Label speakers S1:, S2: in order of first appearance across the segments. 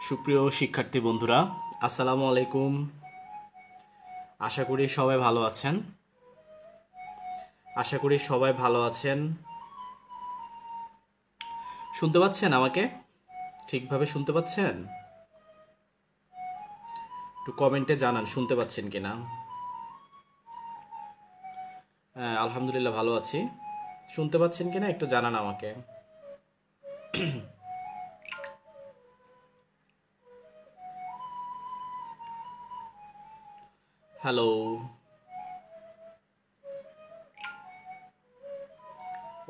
S1: সুপ্রিয় শিক্ষার্থী বন্ধুরা, আসসালামু আলাইকুম। আশা করি সবাই ভালো আছেন। শুনতে পাচ্ছেন? আমাকে ঠিকভাবে শুনতে পাচ্ছেন? একটু কমেন্টে জানান শুনতে পাচ্ছেন কিনা। আলহামদুলিল্লাহ ভালো আছি। শুনতে পাচ্ছেন কিনা একটু জানান আমাকে। হ্যালো,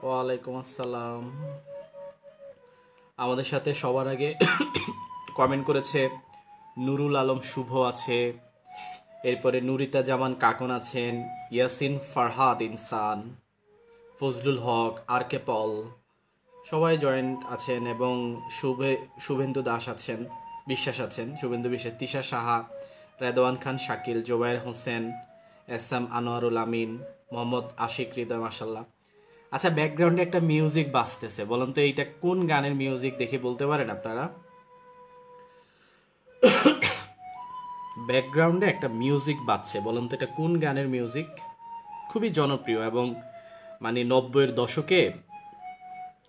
S1: ওয়ালাইকুম আসসালাম। আমাদের সাথে সবার আগে কমেন্ট করেছে নুরুল আলম শুভ আছে, এরপরে নুরিতা জামান কাকন আছেন, ইয়াসিন ফারহাদ ইনসান, ফজলুল হক, আর কে পল, সবাই জয়েন্ট আছেন এবং শুভেন্দু দাস আছেন, বিশ্বাস আছেন, শুভেন্দু বিশ্বাস, তিশা সাহা, রেদওয়ান খান শাকিল, জোবায়ের হোসেন, এস এম আনোয়ারুল আমিন, মোহাম্মদ আশিক হৃদয়, মাসাল্লাহ। আচ্ছা, ব্যাকগ্রাউন্ডে একটা মিউজিক বাজতেছে, বলুন তো এইটা কোন গানের মিউজিক দেখে বলতে পারেন আপনারা? ব্যাকগ্রাউন্ডে একটা মিউজিক বাজছে, বলুন তো এটা কোন গানের মিউজিক? খুবই জনপ্রিয় এবং মানে 90-এর দশকে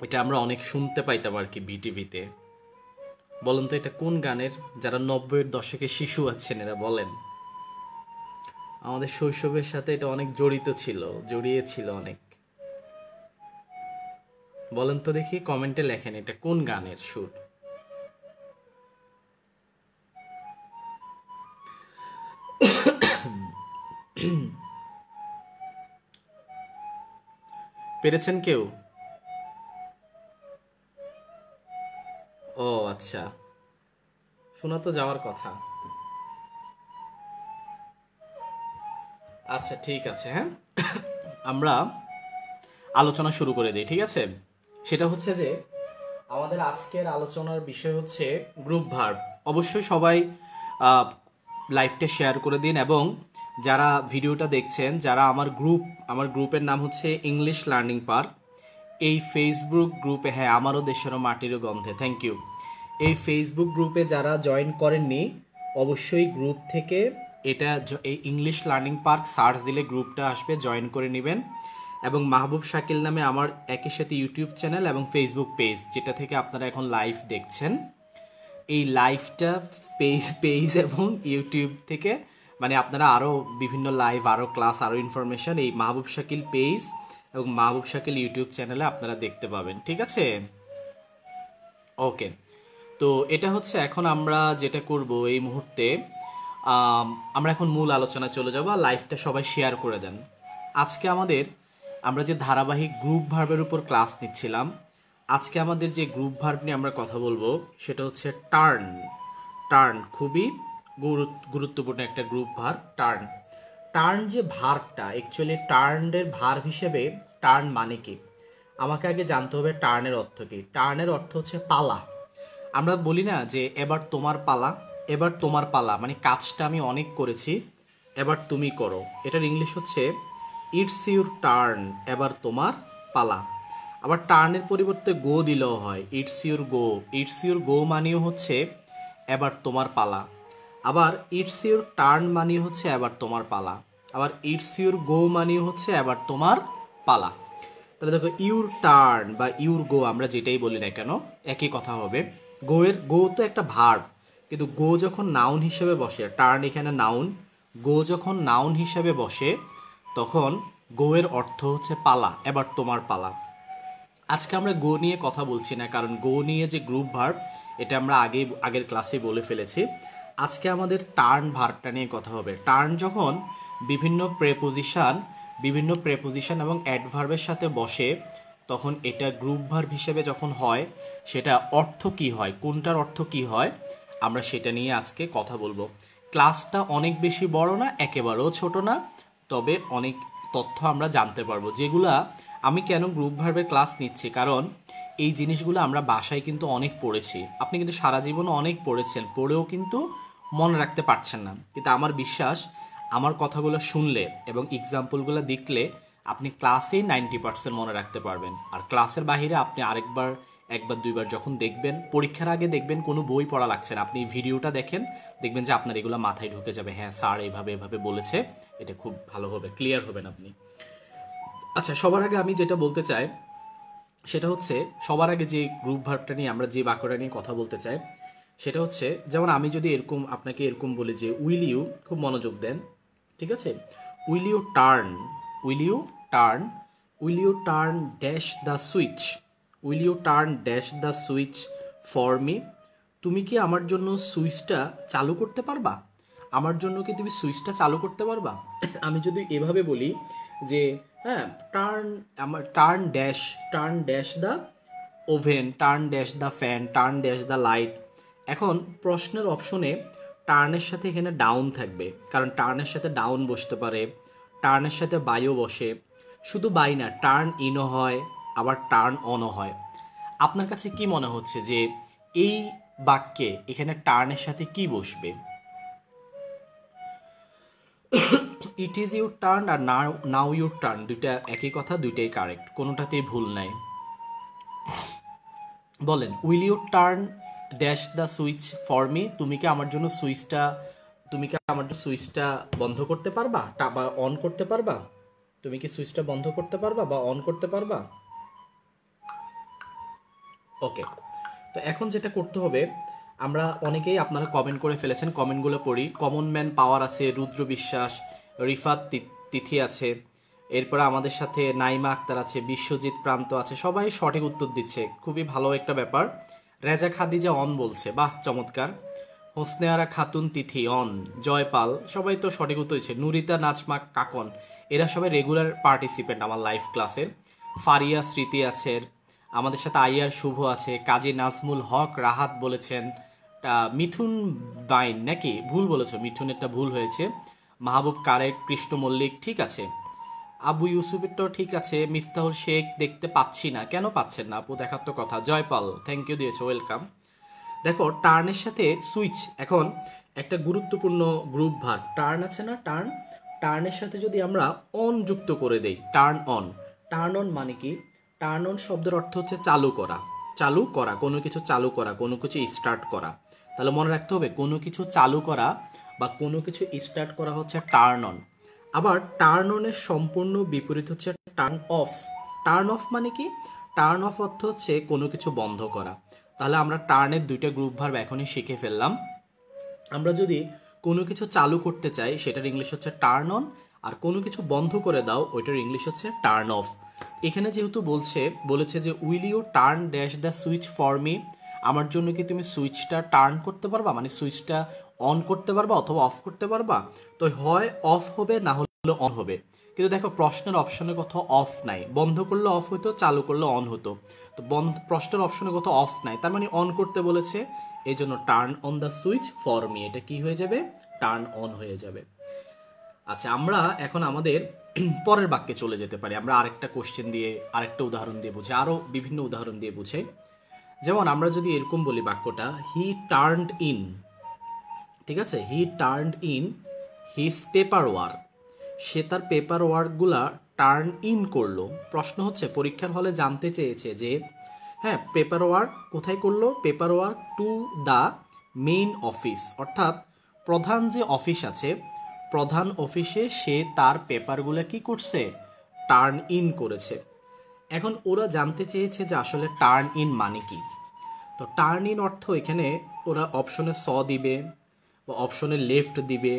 S1: এটা আমরা অনেক শুনতে পাইতাম আর কি বিটিভিতে। বলুন তো এটা কোন গানের? যারা 90-এর দশকে শিশু আছেন এরা বলেন। আমাদের শৈশবের সাথে এটা অনেক জড়িয়ে ছিল অনেক। বলেন তো দেখি, কমেন্টে লেখেন এটা কোন গানের সুর। পেরেছেন কেউ? ও আচ্ছা, শোনা তো যাওয়ার কথা। আচ্ছা ঠিক আছে, হ্যাঁ আমরা আলোচনা শুরু করে দিই, ঠিক আছে? সেটা হচ্ছে যে আমাদের আজকের আলোচনার বিষয় হচ্ছে গ্রুপ ভার্ব। অবশ্যই সবাই লাইভটা শেয়ার করে দিন এবং যারা ভিডিওটা দেখছেন, যারা আমার গ্রুপের নাম হচ্ছে ইংলিশ লার্নিং পার্ক, এই ফেসবুক গ্রুপে, হ্যাঁ আমারও দেশেরও মাটিরও গন্ধে, থ্যাংক ইউ। এই ফেসবুক গ্রুপে যারা জয়েন করেননি অবশ্যই গ্রুপ থেকে এই ইংলিশ লার্নিং পার্ক সার্চ দিলে গ্রুপটা আসবে, জয়েন করে নেবেন। এবং মাহবুব শাকিল নামে আমার একই সাথে ইউটিউব চ্যানেল এবং ফেসবুক পেজ, যেটা থেকে আপনারা এখন লাইভ দেখছেন, এই লাইভটা পেজ এবং ইউটিউব থেকে মানে আপনারা আরও বিভিন্ন লাইভ, আরও ক্লাস, আরও ইনফরমেশন এই মাহবুব শাকিল পেজ এবং মাহবুব শাকিল ইউটিউব চ্যানেলে আপনারা দেখতে পাবেন, ঠিক আছে? ওকে, তো এটা হচ্ছে এখন আমরা যেটা করব এই মুহূর্তে, আমরা এখন মূল আলোচনা চলে যাব। লাইভটা সবাই শেয়ার করে দেন। আজকে আমরা যে ধারাবাহিক গ্রুপ ভার্বের উপর ক্লাস নিচ্ছিলাম, আজকে আমাদের যে গ্রুপ ভার্ব নিয়ে আমরা কথা বলবো সেটা হচ্ছে টার্ন। খুবই গুরুত্বপূর্ণ একটা গ্রুপ ভার্ব টার্ন যে ভার্বটা, অ্যাকচুয়ালি টার্নের ভার্ব হিসেবে টার্ন মানে কি আমাকে আগে জানতে হবে। টার্নের অর্থ কি? টার্নের অর্থ হচ্ছে পালা। আমরা বলি না যে এবার তোমার পালা মানে কাজটা আমি অনেক করেছি, এবার তুমি করো। এটার ইংলিশ হচ্ছে ইটস ইউর টার্ন, এবার তোমার পালা। আবার টার্নের পরিবর্তে গো দিলেও হয়, ইটস ইউর গো মানেও হচ্ছে এবার তোমার পালা। আবার ইটস ইউর টার্ন মানেও হচ্ছে এবার তোমার পালা। আবার ইটস ইউর গো মানেও হচ্ছে এবার তোমার পালা। তাহলে দেখো, ইউর টার্ন বা ইউর গো আমরা যেটাই বলি না কেন একই কথা হবে। গো তো একটা ভার্ব, কিন্তু গো যখন নাউন হিসেবে বসে, টার্ন এখানে নাউন, গো যখন নাউন হিসেবে বসে তখন গো এর অর্থ হচ্ছে পালা, এবার তোমার পালা। আজকে আমরা গো নিয়ে কথা বলছি না, কারণ গো নিয়ে যে গ্রুপ ভার্ব এটা আমরা আগের ক্লাসে বলে ফেলেছি। আজকে আমাদের টার্ন ভার্বটা নিয়ে কথা হবে। টার্ন যখন বিভিন্ন প্রেপোজিশন এবং অ্যাডভার্বের সাথে বসে তখন এটা গ্রুপ ভার্ব হিসেবে যখন হয় সেটা অর্থ কি হয়, কোনটার অর্থ কি হয়, আমরা সেটা নিয়ে আজকে কথা বলবো। ক্লাসটা অনেক বেশি বড় না, একেবারেও ছোট না, তবে অনেক তথ্য আমরা জানতে পারবো, যেগুলা আমি কেন গ্রুপ ভার্বের ক্লাস নিচ্ছি, কারণ এই জিনিসগুলো আমরা বাসায় কিন্তু অনেক পড়েছি। আপনি কিন্তু সারা জীবনে অনেক পড়েছেন, পড়েও কিন্তু মনে রাখতে পারছেন না। কিন্তু আমার বিশ্বাস, আমার কথাগুলো শুনলে এবং এক্সাম্পলগুলো দেখলে আপনি ক্লাসেই 90% মনে রাখতে পারবেন। আর ক্লাসের বাহিরে আপনি আরেকবার একবার দুইবার যখন দেখবেন, পরীক্ষার আগে দেখবেন কোনো বই পড়া লাগছে না, আপনি ভিডিওটা দেখেন, দেখবেন যে আপনার এগুলো মাথায় ঢুকে যাবে। হ্যাঁ স্যার এভাবে এভাবে বলেছে, এটা খুব ভালো হবে, ক্লিয়ার হবেন আপনি। আচ্ছা, সবার আগে আমি যেটা বলতে চাই সেটা হচ্ছে, সবার আগে যে গ্রুপ ভার্বটা নিয়ে আমরা যে বাক্যটা নিয়ে কথা বলতে চাই সেটা হচ্ছে, যেমন আমি যদি এরকম আপনাকে এরকম বলি যে উইল ইউ, খুব মনোযোগ দেন, ঠিক আছে, will you turn, will you turn, will you turn dash the switch, will you turn dash the switch for me, তুমি কি আমার জন্য সুইচটা চালু করতে পারবা, আমার জন্য কি তুমি সুইচটা চালু করতে পারবা। আমি যদি এভাবে বলি যে হ্যাঁ টার্ন, আমার turn dash the oven, turn dash the fan, turn dash the light. এখন প্রশ্নের অপশনে টার্নের সাথে এখানে ডাউন থাকবে, কারণ টার্নের সাথে ডাউন বসতে পারে, টার্নের সাথে বাইও বসে, শুধু বাই না, টার্ন ইনও হয়, আবার টার্ন অনও হয়। আপনার কাছে কি মনে হচ্ছে যে এই বাক্যে এখানে টার্নের সাথে কি বসবে? ইট ইজ ইউর টার্ন আর নাও ইউর টার্ন, দুইটা একই কথা, দুইটাই কারেক্ট, কোনোটাতেই ভুল নাই। বলেন, will you turn dash the switch for me, তুমি কি আমার জন্য সুইচটা বন্ধ করতে পারবা বা অন করতে পারবা? তুমি কি সুইচটা বন্ধ করতে পারবা বা অন করতে পারবা? ওকে, তো এখন যেটা করতে হবে, আমরা অনেকেই আপনারা কমেন্ট করে ফেলেছেন, কমেন্টগুলো পড়ি। কমন ম্যান পাওয়ার আছে, রুদ্র বিশ্বাস, রিফাত তিথি আছে, এরপরে আমাদের সাথে নাইমা আক্তার আছে, বিশ্বজিৎ প্রান্ত আছে, সবাই সঠিক উত্তর দিচ্ছে, খুবই ভালো একটা ব্যাপার। রেজা খাদিজা অন বলছে, বাহ চমৎকার। হোসনেয়ারা খাতুন তিথি অন, জয়পাল, সবাই তো সঠিক উত্তর দিচ্ছে। নুরিতা নাজমা কাকন, এরা সবাই রেগুলার পার্টিসিপেন্ট আমার লাইভ ক্লাসের। ফারিয়া স্মৃতি আছে, আমাদের সাথে আইয়ার শুভ আছে, কাজী নাজমুল হক রাহাত বলেছেন, মিঠুন বাইন নাকি ভুল বলেছো, মিঠুনেরটা ভুল হয়েছে। মাহবুব কারেক, কৃষ্ণ মল্লিক ঠিক আছে, আবু ইউসুফেরটাও ঠিক আছে। মিফতাহুল শেখ দেখতে পাচ্ছি না, কেন পাচ্ছেন না আপু, দেখার তো কথা। জয়পাল থ্যাংক ইউ দিয়েছে, ওয়েলকাম। দেখো টার্নের সাথে সুইচ, এখন একটা গুরুত্বপূর্ণ গ্রুপ ভার্ব টার্ন আছে না, টার্ন, টার্নের সাথে যদি আমরা অন যুক্ত করে দেই, টার্ন অন, টার্ন অন মানে কি? টার্ন অন শব্দের অর্থ হচ্ছে চালু করা, চালু করা, কোনো কিছু চালু করা, কোনো কিছু স্টার্ট করা। তাহলে মনে রাখতে হবে, কোনো কিছু চালু করা বা কোনো কিছু স্টার্ট করা হচ্ছে টার্ন অন। আবার টার্ন অনের সম্পূর্ণ বিপরীত হচ্ছে টার্ন অফ। টার্ন অফ মানে কি? টার্ন অফ অর্থ হচ্ছে কোনো কিছু বন্ধ করা। তাহলে আমরা টার্নের দুইটা গ্রুপ ভার্ব এখনই শিখে ফেললাম। আমরা যদি কোনো কিছু চালু করতে চাই সেটার ইংলিশ হচ্ছে টার্ন অন, আর কোনো কিছু বন্ধ করে দাও ওইটার ইংলিশ হচ্ছে টার্ন অফ। এখানে যেহেতু বলেছে যে will you turn dash the switch for me, আমার জন্য কি তুমি সুইচটা টার্ন করতে পারবা, মানে সুইচটা অন করতে পারবা অথবা অফ করতে পারবা? তো হয় অফ হবে, না হলে অন হবে। কিন্তু দেখো প্রশ্নের অপশনের কথা অফ নাই, বন্ধ করলে অফ হতো, চালু করলে অন হতো। তো প্রশ্নের অপশনের কথা অফ নাই, তার মানে অন করতে বলেছে, এই জন্য turn on the switch for me, এটা কি হয়ে যাবে? টার্ন অন হয়ে যাবে। আচ্ছা, আমরা এখন আমাদের পরের বাক্যে চলে যেতে পারি। আমরা আরেকটা কোশ্চেন দিয়ে, আরেকটা উদাহরণ দিয়ে বুঝে, আরো বিভিন্ন উদাহরণ দিয়ে বুঝে। যেমন আমরা যদি এরকম বলি বাক্যটা, হি টার্নড ইন, ঠিক আছে, he turned in his paper work, সে তার পেপার ওয়ার্কগুলা টার্ন ইন করলো। প্রশ্ন হচ্ছে, পরীক্ষার হলে জানতে চেয়েছে যে হ্যাঁ পেপার ওয়ার্ক কোথায় করলো? Paper work to the main office, অর্থাৎ প্রধান যে অফিস আছে, প্রধান অফিসে সে তার পেপারগুলো কি করছে? টার্ন ইন করেছে। এখন ওরা জানতে চেয়েছে যে আসলে টার্ন ইন মানে কি। তো টার্ন ইন অর্থ এখানে ওরা অপশনে স দিবে বা অপশনে লেফট দিবে,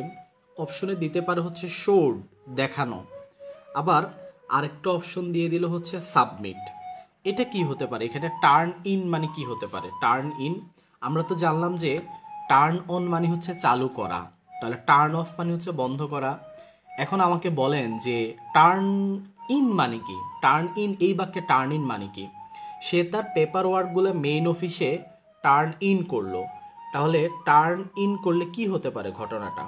S1: অপশনে দিতে পারে হচ্ছে শোড, দেখানো, আবার আরেকটা অপশন দিয়ে দিল হচ্ছে সাবমিট। এটা কি হতে পারে? এখানে টার্ন ইন মানে কি হতে পারে? টার্ন ইন আমরা তো জানলাম যে টার্ন অন মানে হচ্ছে চালু করা, তাহলে টার্ন অফ মানে হচ্ছে বন্ধ করা। এখন আমাকে বলেন যে টার্ন ইন মানে কি? টার্ন ইন, এই বাক্যে টার্ন ইন মানে কি? সে তার পেপার ওয়ার্কগুলো মেইন অফিসে টার্ন ইন করলো। তাহলে টার্ন ইন করলে কি হতে পারে ঘটনাটা?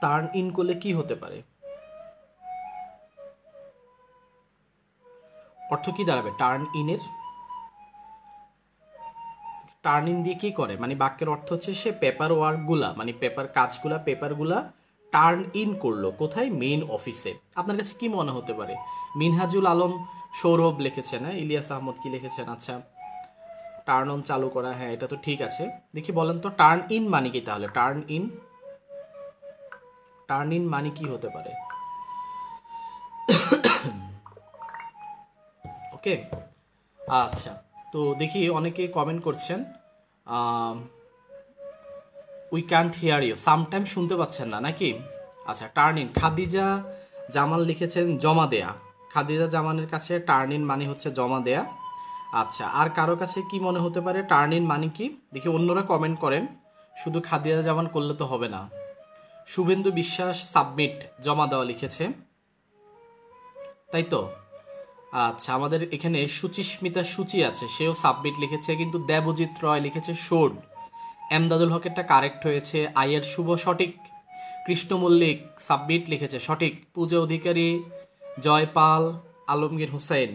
S1: টার্ন ইন করলে কি হতে পারে? অর্থ কি দাঁড়াবে টার্ন ইনের? টার্ন ইন দিয়ে কি করে, মানে বাক্যের অর্থ হচ্ছে সে পেপার ওয়ার্কগুলা, মানে পেপারগুলা টার্ন ইন করলো কোথায়? মেইন অফিসে। আপনার কাছে কি মনে হতে পারে? মিনহাজুল আলম সৌরভ লিখেছেন, হ্যাঁ। ইলিয়াস আহমদ কি লিখেছেন? আচ্ছা, টার্ন অন চালু করা, হ্যাঁ এটা তো ঠিক আছে। দেখি বলেন তো টার্ন ইন মানে কি? তাহলে টার্ন ইন মানে কি হতে পারে? ওকে, আচ্ছা, তো দেখি অনেকে কমেন্ট করছেন we can't hear you, sometime শুনতে পাচ্ছেন না নাকি? আচ্ছা, টার্ন ইন। খাদিজা জামাল লিখেছেন জমা দেয়া। খাদিজা জামানের কাছে টার্ন ইন মানে হচ্ছে জমা দেয়া। আচ্ছা, আর কারো কাছে কি মনে হতে পারে টার্ন ইন মানে কি? দেখি অন্যরা কমেন্ট করেন, শুধু খাদিজা জামান করলে তো হবে না। শুভেন্দু বিশ্বাস সাবমিট, জমা দেওয়া লিখেছে, তাই তো? আচ্ছা, আমাদের এখানে সুচিস্মিতা সূচি আছে, সেও সাবমিট লিখেছে, কিন্তু দেবজিৎ রয় লিখেছে শোড। এমদাদুল হকেরটা কারেক্ট হয়েছে, আয়ের শুভ সঠিক। কৃষ্ণ মল্লিক সাবমিট লিখেছে সঠিক। পূজা অধিকারী, জয়পাল, আলমগীর হোসেন,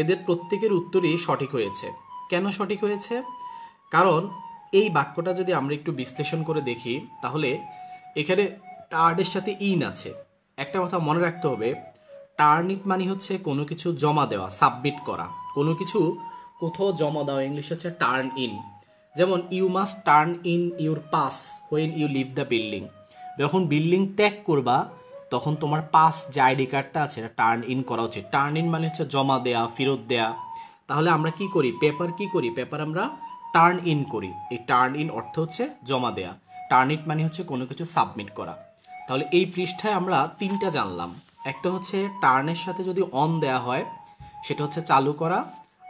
S1: এদের প্রত্যেকের উত্তরই সঠিক হয়েছে। কেন সঠিক হয়েছে? কারণ এই বাক্যটা যদি আমরা একটু বিশ্লেষণ করে দেখি, তাহলে এখানে টার্নের সাথে ইন আছে। একটা কথা মনে রাখতে হবে, টার্ন ইট মানে হচ্ছে কোনো কিছু জমা দেওয়া, সাবমিট করা, কোনো কিছু কোথাও জমা দেওয়া, ইংলিশ হচ্ছে টার্ন ইন। যেমন you must turn in your pass when you leave the building. যখন বিল্ডিং ত্যাগ করবা তখন তোমার পাস যে আইডি কার্ডটা আছে এটা টার্ন ইন করা উচিত। টার্ন ইন মানে হচ্ছে জমা দেয়া, ফেরত দেয়া। তাহলে আমরা কি করি? পেপার কি করি? পেপার আমরা টার্ন ইন করি। এই টার্ন ইন অর্থ হচ্ছে জমা দেয়া। টার্ন ইট মানে হচ্ছে কোনো কিছু সাবমিট করা। তাহলে এই পৃষ্ঠায় আমরা তিনটা জানলাম। একটা হচ্ছে টার্নের সাথে যদি অন দেয়া হয় সেটা হচ্ছে চালু করা,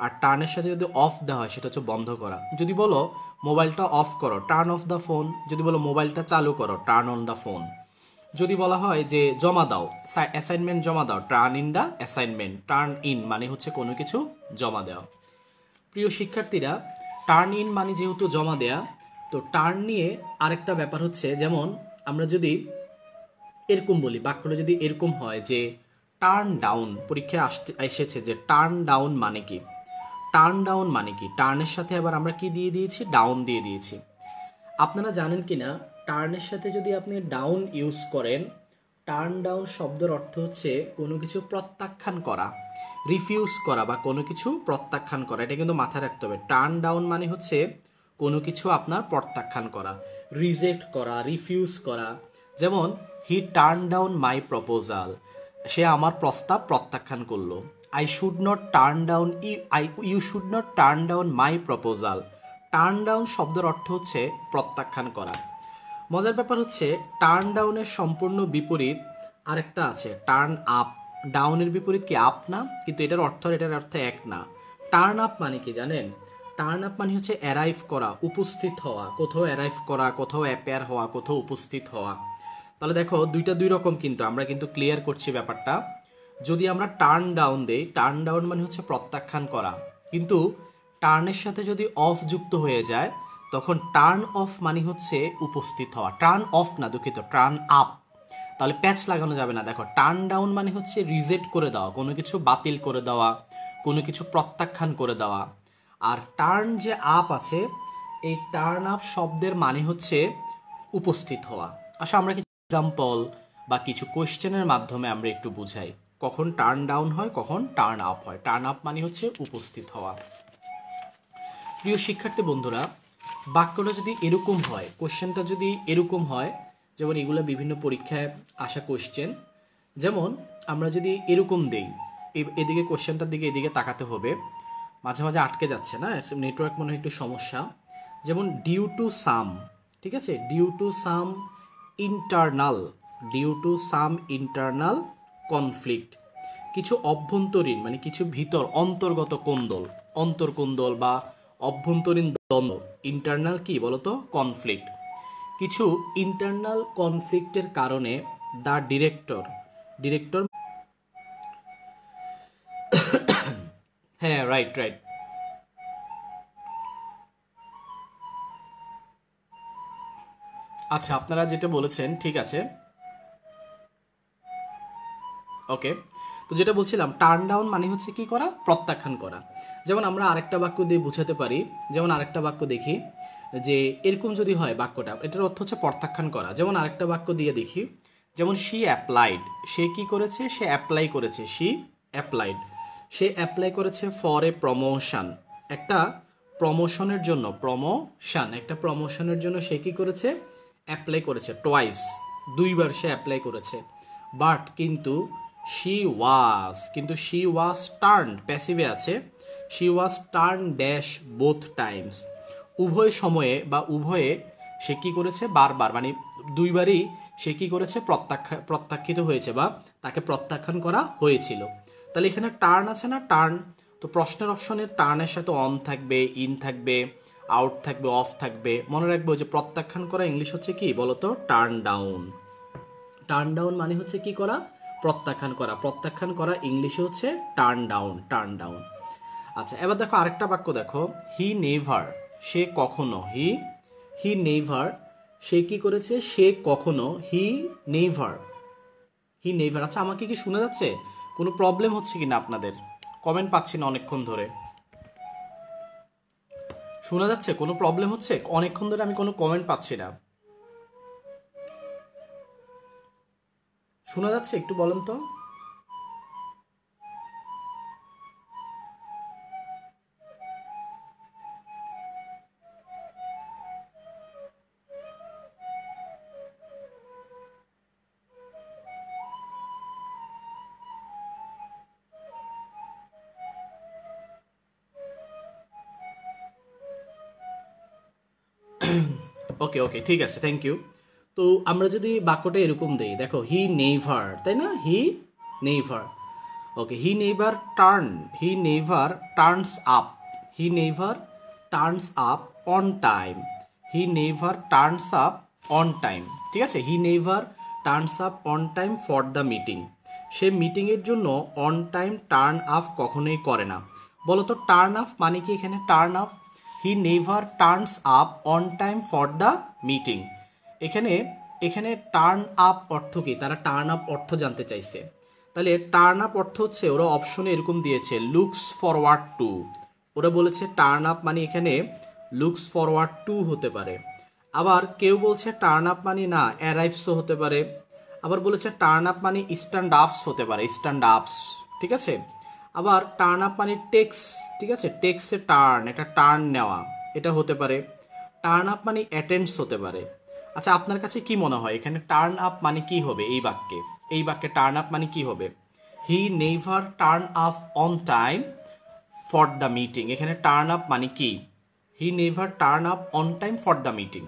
S1: আর টার্নের সাথে যদি অফ দেওয়া হয় সেটা হচ্ছে বন্ধ করা। যদি বলো মোবাইলটা অফ করো, টার্ন অফ দ্য ফোন। যদি বলো মোবাইলটা চালু করো, টার্ন অন দ্য ফোন। যদি বলা হয় যে জমা দাও, অ্যাসাইনমেন্ট জমা দাও, turn in the assignment. Turn in মানে হচ্ছে কোনো কিছু জমা দেওয়া। প্রিয় শিক্ষার্থীরা, টার্ন ইন মানে যেহেতু জমা দেয়া, তো টার্ন নিয়ে আরেকটা ব্যাপার হচ্ছে, যেমন আমরা যদি এরকম বলি, বাক্যটা যদি এরকম হয় যে টার্ন ডাউন, পরীক্ষায় এসেছে যে টার্ন ডাউন মানে কি? টার্ন ডাউন মানে কি? টার্নের সাথে আবার আমরা কি দিয়ে দিয়েছি? ডাউন দিয়ে দিয়েছি। আপনারা জানেন কিনা, টার্নের সাথে যদি আপনি ডাউন ইউজ করেন, টার্ন ডাউন শব্দের অর্থ হচ্ছে কোনো কিছু প্রত্যাখ্যান করা, রিফিউজ করা, বা কোনো কিছু প্রত্যাখ্যান করা। এটা কিন্তু মাথায় রাখতে হবে। টার্ন ডাউন মানে হচ্ছে কোনো কিছু আপনার প্রত্যাখ্যান করা, রিজেক্ট করা, রিফিউজ করা। যেমন he turn down my proposal, সে আমার প্রস্তাব প্রত্যাখ্যান করলো। I should not turn down you should not turn down my proposal. Turn down শব্দের অর্থ হচ্ছে প্রত্যাখ্যান করা। মজার ব্যাপার হচ্ছে টার্ন ডাউনের সম্পূর্ণ বিপরীত আরেকটা আছে, টার্ন আপ। ডাউনের বিপরীত কি? আপ না? কিন্তু এটার অর্থ আর এটার অর্থ এক না। টার্ন আপ মানে কি জানেন? টার্ন আপ মানে হচ্ছে অ্যারাইভ করা, উপস্থিত হওয়া। কোথাও অ্যারাইভ করা, কোথাও অ্যাপেয়ার হওয়া, কোথাও উপস্থিত হওয়া। তাহলে দেখো দুইটা দুই রকম, কিন্তু আমরা কিন্তু ক্লিয়ার করছি ব্যাপারটা। যদি আমরা টার্ন ডাউন দেই, টার্ন ডাউন মানে হচ্ছে প্রত্যাখ্যান করা, কিন্তু টার্নের সাথে যদি অফ যুক্ত হয়ে যায় তখন টার্ন অফ মানে হচ্ছে উপস্থিত হওয়া। টার্ন অফ না, দুঃখিত, টার্ন আপ। তাহলে প্যাচ লাগানো যাবে না। দেখো টার্ন ডাউন মানে হচ্ছে রিজেক্ট করে দেওয়া, কোনো কিছু বাতিল করে দেওয়া, কোনো কিছু প্রত্যাখ্যান করে দেওয়া। আর টার্ন যে আপ আছে, এই টার্ন আপ শব্দের মানে হচ্ছে উপস্থিত হওয়া। আসলে আমরা কিছু এক্সাম্পল বা কিছু কোয়েশ্চেনের মাধ্যমে আমরা একটু বুঝাই কখন টার্ন ডাউন হয়, কখন টার্ন আপ হয়। টার্ন আপ মানে হচ্ছে উপস্থিত হওয়া। প্রিয় শিক্ষার্থী বন্ধুরা, বাক্যটা যদি এরকম হয়, কোশ্চেনটা যদি এরকম হয়, যেমন এগুলো বিভিন্ন পরীক্ষায় আসা কোশ্চেন, যেমন আমরা যদি এরকম দেই, এদিকে কোশ্চেনটার দিকে এদিকে তাকাতে হবে, মাঝে মাঝে আটকে যাচ্ছে না, নেটওয়ার্ক মনে হয় একটু সমস্যা। যেমন ডিউ টু সাম, ঠিক আছে, due to some internal conflict, কিছু অভ্যন্তরীণ মানে কিছু ভিতর, অন্তর্গত কোন্দল, অন্তর্কোন্দল বা অভ্যন্তরীণ দ্বন্দ্ব। ইন্টারনাল কি বলতো? কনফ্লিক্ট। কিছু ইন্টারনাল কনফ্লিক্টের কারণে দ্য ডিরেক্টর হ্যাঁ, রাইট। আচ্ছা, আপনারা যেটা বলেছেন ঠিক আছে, ওকে। তো যেটা বলছিলাম, টার্ন ডাউন মানে হচ্ছে কি করা? প্রত্যাখ্যান করা। যেমন আমরা আরেকটা বাক্য দিয়ে বুঝাতে পারি, যেমন আরেকটা বাক্য দেখি যে এরকম যদি হয় বাক্যটা, এটার অর্থ হচ্ছে প্রত্যাখ্যান করা। যেমন আরেকটা বাক্য দিয়ে দেখি যেমন শি অ্যাপ্লাইড, সে কি করেছে, সে অ্যাপ্লাই করেছে, শি অ্যাপ্লাইড, সে অ্যাপ্লাই করেছে ফর এ প্রমোশন, একটা প্রমোশনের জন্য, প্রমোশন একটা প্রমোশনের জন্য সে কি করেছে, অ্যাপ্লাই করেছে, টোয়াইস দুইবার সে অ্যাপ্লাই করেছে। বাট কিন্তু শি ওয়াজ টার্নড, প্যাসিভে আছে, she was turn dash both Times, উভয় সময়ে বা উভয়ে সে কি করেছে, বারবার মানে দুইবারই সে কি করেছে, প্রত্যাখ্যিত হয়েছে বা তাকে প্রত্যাখ্যান করা হয়েছিল। তাহলে এখানে টার্ন আছে না, টার্ন, তো প্রশ্নের অপশনে টার্নের সাথে অন থাকবে, ইন থাকবে, আউট থাকবে, অফ থাকবে। মনে রাখবো যে প্রত্যাখ্যান করা ইংলিশ হচ্ছে কি বলতো, টার্ন ডাউন। টার্ন ডাউন মানে হচ্ছে কি করা, প্রত্যাখ্যান করা, প্রত্যাখ্যান করা ইংলিশে হচ্ছে টার্ন ডাউন, টার্ন ডাউন। আচ্ছা এবার দেখো আরেকটা বাক্য দেখো, হি নেভার, সে কখনো, হি নেভার, সে কি করেছে, সে কখনো, হি নেভার, আচ্ছা আমাকে কি শোনা যাচ্ছে, কোনো প্রবলেম হচ্ছে কিনা আপনাদের, কমেন্ট পাচ্ছি না অনেকক্ষণ ধরে, শোনা যাচ্ছে, কোনো প্রবলেম হচ্ছে, অনেকক্ষণ ধরে আমি কোনো কমেন্ট পাচ্ছি না, শোনা যাচ্ছে একটু বলেন তো। ওকে ওকে ঠিক আছে, থ্যাংক ইউ। তো আমরা যদি বাক্যটা এরকম দেই, দেখো হি নেভার, তাই না, he never, okay, he never turns up, he never turns up on time, he never turns up on time, ঠিক আছে, he never turns up on time for the meeting, সে মিটিংয়ের জন্য অন টাইম টার্ন আপ কখনোই করে না। বলতো turn up মানে কি এখানে, turn up, he never turns up on time for the meeting, এখানে এখানে টার্ন আপ অর্থ কি, তারা টার্ন আপ অর্থ জানতে চাইছে। তাহলে টার্ন আপ অর্থ হচ্ছে, ওরা অপশনে এরকম দিয়েছে লুকস ফরওয়ার্ড টু, ওরা বলেছে টার্ন আপ মানে এখানে লুকস ফরওয়ার্ড টু হতে পারে, আবার কেউ বলছে টার্ন আপ মানে না অ্যারাইভসও হতে পারে, আবার বলেছে টার্ন আপ মানে স্ট্যান্ড আপস হতে পারে, স্ট্যান্ড আপস, ঠিক আছে, আবার টার্ন আপ মানে টেক্স, ঠিক আছে, টেক্সে টার্ন, একটা টার্ন নেওয়া, এটা হতে পারে, টার্ন আপ মানে অ্যাটেন্ডস হতে পারে। আচ্ছা আপনার কাছে কি মনে হয় এখানে টার্ন আপ মানে কি হবে, এই বাক্যে টার্ন আপ মানে কি হবে, he never turn up on time for the meeting, এখানে টার্ন আপ মানে কি, he never turn up on time for the meeting,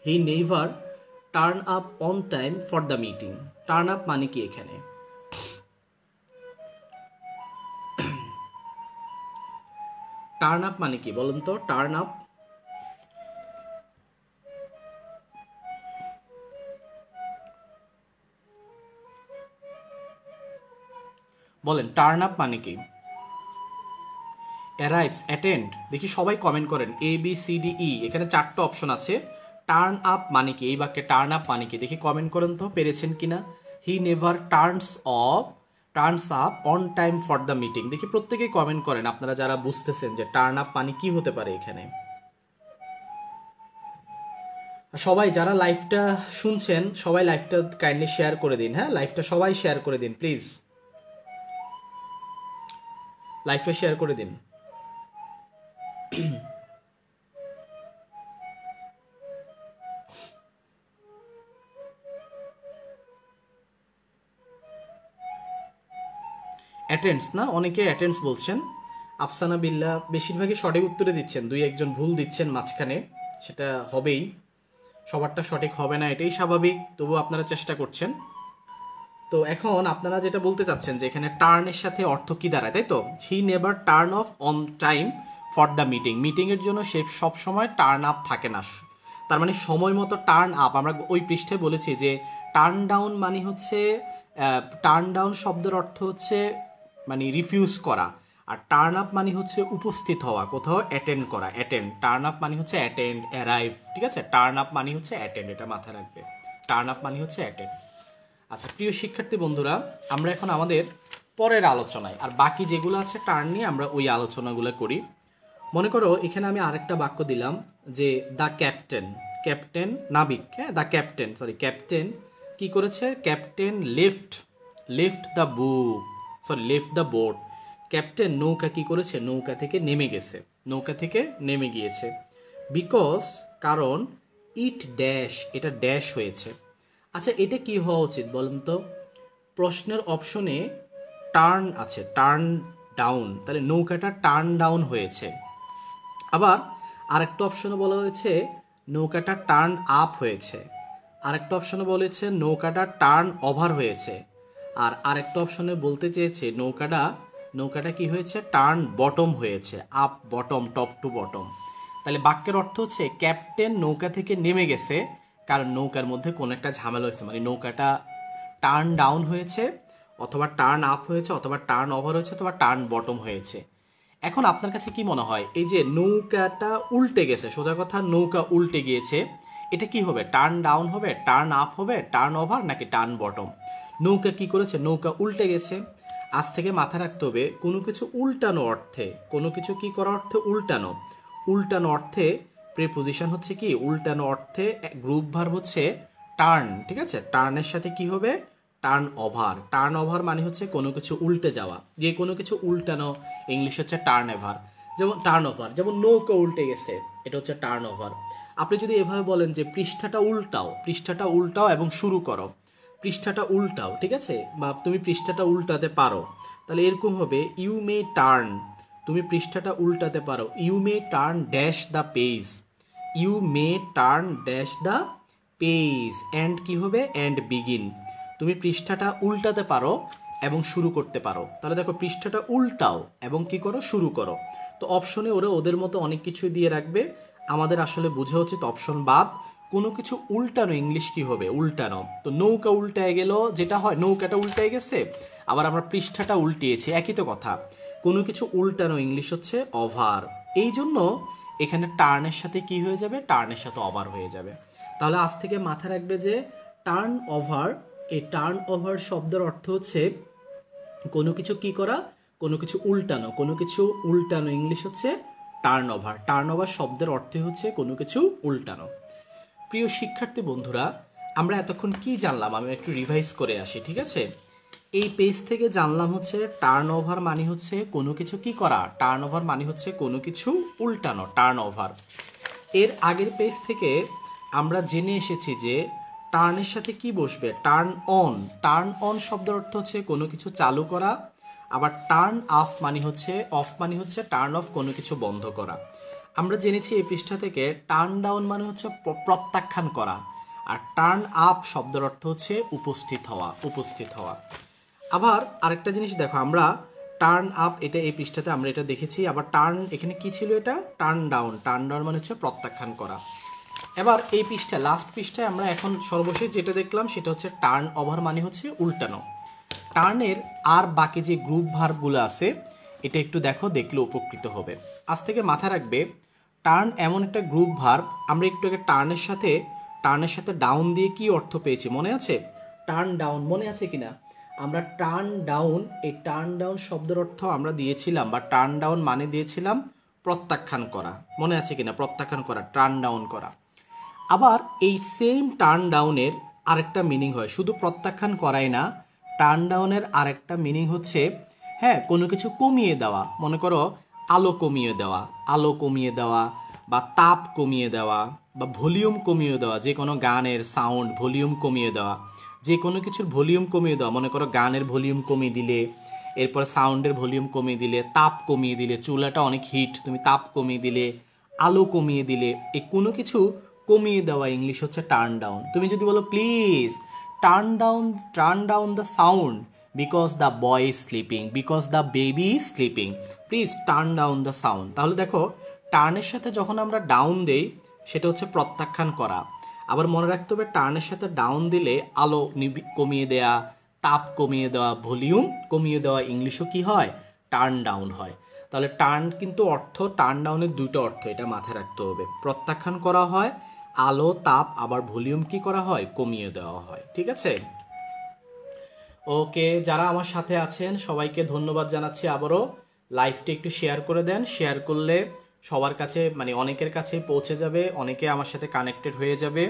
S1: he never turn up on time for the meeting, turn up মানে কি এখানে, turn up মানে কি বলুন তো, টার্ন আপ, বলেন টার্ন আপ মানে কি, অ্যারাইভস, অ্যাটেন্ড, দেখি সবাই কমেন্ট করেন, A B C D E, এখানে চারটা অপশন আছে, টার্ন আপ মানে কি, এই বাক্যে টার্ন আপ মানে কি, দেখি কমেন্ট করেন তো পেরেছেন কিনা, হি never turns up on time for the meeting, দেখি প্রত্যেকেই কমেন্ট করেন আপনারা যারা বুঝতেছেন যে টার্ন আপ মানে কি হতে পারে এখানে। সবাই যারা লাইভটা শুনছেন সবাই লাইভটা কাইন্ডলি শেয়ার করে দিন, হ্যাঁ লাইভটা সবাই শেয়ার করে দিন প্লিজ, লাইভটা শেয়ার করে দিন। অ্যাটেন্ডস না, অনেকে অ্যাটেন্ডস বলছেন, আফসানা বিল্লা বেশিরভাগই সঠিক উত্তরে দিচ্ছেন, দুই একজন ভুল দিচ্ছেন মাঝখানে, সেটা হবেই, সবারটা সঠিক হবে না এটাই স্বাভাবিক, তবু আপনারা চেষ্টা করছেন। তো এখন আপনারা যেটা বলতে চাচ্ছেন যে এখানে টার্নের সাথে অর্থ কি দাঁড়ায়, তাই তো, he never turn off on time for the মিটিংয়ের জন্য সে সবসময় টার্ন আপ থাকে না, তার মানে সময় মতো টার্ন আপ, আমরা ওই পৃষ্ঠে বলেছি যে টার্ন ডাউন মানে হচ্ছে, টার্ন ডাউন শব্দের অর্থ হচ্ছে মানে রিফিউজ করা, আর টার্ন আপ মানে হচ্ছে উপস্থিত হওয়া, কোথাও অ্যাটেন্ড করা, অ্যাটেন্ড, টার্ন আপ মানে হচ্ছে অ্যাটেন্ড, অ্যারাইভ, ঠিক আছে, টার্ন আপ মানে হচ্ছে অ্যাটেন্ড, এটা মাথায় রাখবে, টার্ন আপ মানে হচ্ছে অ্যাটেন্ড। আচ্ছা প্রিয় শিক্ষার্থী বন্ধুরা, আমরা এখন আমাদের পরের আলোচনায়, আর বাকি যেগুলো আছে টার্ন নিয়ে আমরা ওই আলোচনাগুলো করি। মনে করো এখানে আমি আরেকটা বাক্য দিলাম যে দ্য ক্যাপ্টেন, নাবিক, হ্যাঁ দ্য ক্যাপ্টেন কি কি করেছে? Captain left the book, left the boat. Captain নৌকা কি করেছে? নৌকা থেকে নেমে গেছে, নৌকা থেকে নেমে গিয়েছে। বিকজ কারণ, ইট ড্যাশ, এটা ড্যাশ হয়েছে। আচ্ছা, এটা কি হওয়া উচিত বলেন তো? প্রশ্নের অপশনে টার্ন আছে, টার্ন ডাউন, তাহলে নৌকাটা টার্ন ডাউন হয়েছে। আবার আরেকটা অপশনে বলা হয়েছে নৌকাটা টার্ন আপ হয়েছে, আরেকটা অপশনে বলেছে নৌকাটা টার্ন ওভার হয়েছে, আর আরেকটা অপশনে বলতে চেয়েছে নৌকাটা কি হয়েছে? টার্ন বটম হয়েছে, up bottom, top to bottom. তাহলে বাক্যের অর্থ হচ্ছে ক্যাপ্টেন নৌকা থেকে নেমে গেছে কারণ নৌকার মধ্যে কোনো একটা ঝামেলা হয়েছে, মানে নৌকাটা টার্ন ডাউন হয়েছে, অথবা টার্ন আপ হয়েছে, অথবা টার্ন ওভার হয়েছে, অথবা টার্ন বটম হয়েছে। এখন আপনার কাছে কি মনে হয়, এই যে নৌকাটা উল্টে গেছে, সোজা কথা নৌকা উল্টে গিয়েছে, এটা কি হবে? টার্ন ডাউন হবে, টার্ন আপ হবে, টার্ন ওভার, নাকি টার্ন বটম? নৌকা কি করেছে? নৌকা উল্টে গেছে। আজ থেকে মাথা রাখতে হবে কোনো কিছু উল্টানো অর্থে, কোনো কিছু কি করা অর্থে? উল্টানো। উল্টানো অর্থে প্রিপোজিশন হচ্ছে কি? উল্টানো অর্থে গ্রুপ ভার্ব হচ্ছে টার্ন, ঠিক আছে? টার্নের সাথে কি হবে? Turn over. টার্ন ওভার মানে হচ্ছে কোনো কিছু উল্টে যাওয়া, যে কোনো কিছু উল্টানো ইংলিশ হচ্ছে টার্ন ওভার। যেমন টার্ন ওভার, যেমন নৌকা উল্টে গেছে, এটা হচ্ছে টার্ন ওভার। আপনি যদি এভাবে বলেন যে পৃষ্ঠাটা উল্টাও, পৃষ্ঠাটা উল্টাও এবং শুরু করো, পৃষ্ঠাটা উল্টাও, ঠিক আছে? বা তুমি পৃষ্ঠাটা উল্টাতে পারো, তাহলে এরকম হবে ইউ মে টার্ন, তুমি পৃষ্ঠাটা উল্টাতে পারো। You may turn dash the page, you may turn dash the page, and কি হবে? অ্যান্ড বিগিন, তুমি পৃষ্ঠাটা উল্টাতে পারো এবং শুরু করতে পারো। তাহলে দেখো, পৃষ্ঠাটা উল্টাও এবং কি করো? শুরু করো। তো অপশনে ওরা ওদের মতো অনেক কিছু দিয়ে রাখবে, আমাদের আসলে বোঝা উচিত অপশন বাদ। কোনো কিছু উল্টানো ইংলিশ কি হবে? উল্টানো। তো নৌকা উল্টায় গেল, যেটা হয় নৌকাটা উল্টায় গেছে, আবার আমরা পৃষ্ঠাটা উল্টিয়েছি, একই তো কথা। কোনো কিছু উল্টানো ইংলিশ হচ্ছে ওভার। এই জন্য এখানে টার্নের সাথে কি হয়ে যাবে? টার্নের সাথে ওভার হয়ে যাবে। তাহলে আজ থেকে মাথা রাখবে যে টার্ন ওভার, এই টার্ন ওভার শব্দের অর্থ হচ্ছে কোনো কিছু কি করা? কোনো কিছু উল্টানো। কোনো কিছু উল্টানো ইংলিশ হচ্ছে টার্ন ওভার। টার্ন ওভার শব্দের অর্থে হচ্ছে কোনো কিছু উল্টানো। প্রিয় শিক্ষার্থী বন্ধুরা, আমরা এতক্ষণ কি জানলাম? আমি একটু রিভাইজ করে আসি, ঠিক আছে? এই পেজ থেকে জানলাম হচ্ছে টার্ন ওভার মানে হচ্ছে কোনো কিছু কি করা, টার্ন ওভার মানে হচ্ছে কোনো কিছু উল্টানো, টার্ন ওভার। এর আগের পেজ থেকে আমরা জেনে এসেছি যে টার্নের সাথে কি বসবে? Turn on. টার্ন অন শব্দের অর্থ হচ্ছে কোনো কিছু চালু করা। আবার টার্ন অফ মানে হচ্ছে টার্ন অফ, কোনো কিছু বন্ধ করা। আমরা জেনেছি এই পৃষ্ঠা থেকে টার্ন ডাউন মানে হচ্ছে প্রত্যাখ্যান করা, আর টার্ন আপ শব্দের অর্থ হচ্ছে উপস্থিত হওয়া। আবার আরেকটা জিনিস দেখো, আমরা টার্ন আপ, এটা এই পৃষ্ঠাতে আমরা এটা দেখেছি। আবার টার্ন, এখানে কি ছিল? এটা টার্ন ডাউন। টার্ন ডাউন মানে হচ্ছে প্রত্যাখ্যান করা। এবার এই পৃষ্ঠা, লাস্ট পৃষ্ঠায় আমরা এখন সর্বশেষ যেটা দেখলাম সেটা হচ্ছে টার্ন ওভার মানে হচ্ছে উল্টানো। টার্নের আর বাকি যে গ্রুপ ভার্বগুলো আছে এটা একটু দেখো, দেখলে উপকৃত হবে। আজ থেকে মাথা রাখবে টার্ন এমন একটা গ্রুপ ভার্ব, আমরা একটু আগে টার্নের সাথে ডাউন দিয়ে কি অর্থ পেয়েছি মনে আছে? টার্ন ডাউন, মনে আছে কিনা? আমরা টার্ন ডাউন, এই টার্ন ডাউন শব্দের অর্থ আমরা দিয়েছিলাম, বা টার্ন ডাউন মানে দিয়েছিলাম প্রত্যাখ্যান করা, মনে আছে কিনা? প্রত্যাখ্যান করা, টার্ন ডাউন করা। আবার এই সেম টার্ন ডাউনের আরেকটা মিনিং হয়, শুধু প্রত্যাখ্যান করাই না, টার্ন ডাউনের আরেকটা মিনিং হচ্ছে কোনো কিছু কমিয়ে দেওয়া। মনে করো আলো কমিয়ে দেওয়া, বা তাপ কমিয়ে দেওয়া, বা ভলিউম কমিয়ে দেওয়া, যে কোনো গানের সাউন্ড ভলিউম কমিয়ে দেওয়া, যে কোনো কিছুর ভলিউম কমিয়ে দেওয়া। মনে করো গানের ভলিউম কমিয়ে দিলে, এরপর সাউন্ডের ভলিউম কমিয়ে দিলে, তাপ কমিয়ে দিলে, চুলাটা অনেক হিট, তুমি তাপ কমিয়ে দিলে, আলো কমিয়ে দিলে, এই কোনো কিছু কমিয়ে দেওয়া ইংলিশ হচ্ছে টার্ন ডাউন। তুমি যদি বলো please turn down the sound because the boy is sleeping, because the baby is sleeping, please turn down the sound. তাহলে দেখো, টার্নের সাথে যখন আমরা ডাউন দেই সেটা হচ্ছে প্রত্যাখ্যান করা। আবার মনে রাখতে হবে টার্নের সাথে ডাউন দিলে আলো কমিয়ে দেয়া, তাপ কমিয়ে দেওয়া, ভলিউম কমিয়ে দেওয়া ইংলিশও কি হয়? টার্ন ডাউন হয়। তাহলে টার্ন কিন্তু অর্থ, টার্ন ডাউনের দুটো অর্থ, এটা মাথায় রাখতে হবে। প্রত্যাখ্যান করা হয় আলো, তাপ, আবার ভলিউম কি করা হয়? কমিয়ে দেওয়া হয়, ঠিক আছে? ওকে, যারা আমার সাথে আছেন সবাইকে ধন্যবাদ জানাচ্ছি আবারও। লাইভটা একটু শেয়ার করে দেন, শেয়ার করলে সবার কাছে, মানে অনেকের কাছে পৌঁছে যাবে, অনেকে আমার সাথে কানেক্টেড হয়ে যাবে।